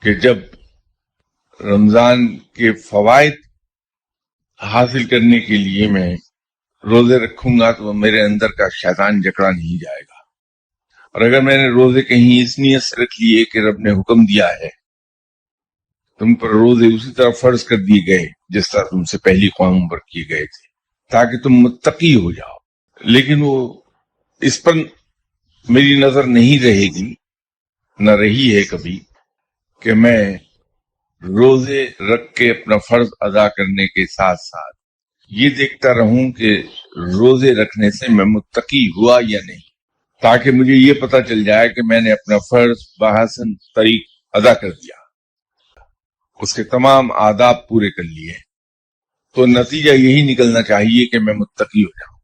کہ جب رمضان کے فوائد حاصل کرنے کے لیے میں روزے رکھوں گا تو میرے اندر کا شیطان جکڑا نہیں جائے گا. اور اگر میں نے روزے کہیں اس نیت سے رکھ لیے کہ رب نے حکم دیا ہے تم پر روزے اسی طرح فرض کر دیے گئے جس طرح تم سے پہلی قوم پر کیے گئے تھے تاکہ تم متقی ہو جاؤ، لیکن وہ اس پر میری نظر نہیں رہے گی، نہ رہی ہے کبھی، کہ میں روزے رکھ کے اپنا فرض ادا کرنے کے ساتھ ساتھ یہ دیکھتا رہوں کہ روزے رکھنے سے میں متقی ہوا یا نہیں، تاکہ مجھے یہ پتہ چل جائے کہ میں نے اپنا فرض بحسن طریق ادا کر دیا، اس کے تمام آداب پورے کر لیے، تو نتیجہ یہی نکلنا چاہیے کہ میں متقی ہو جاؤں.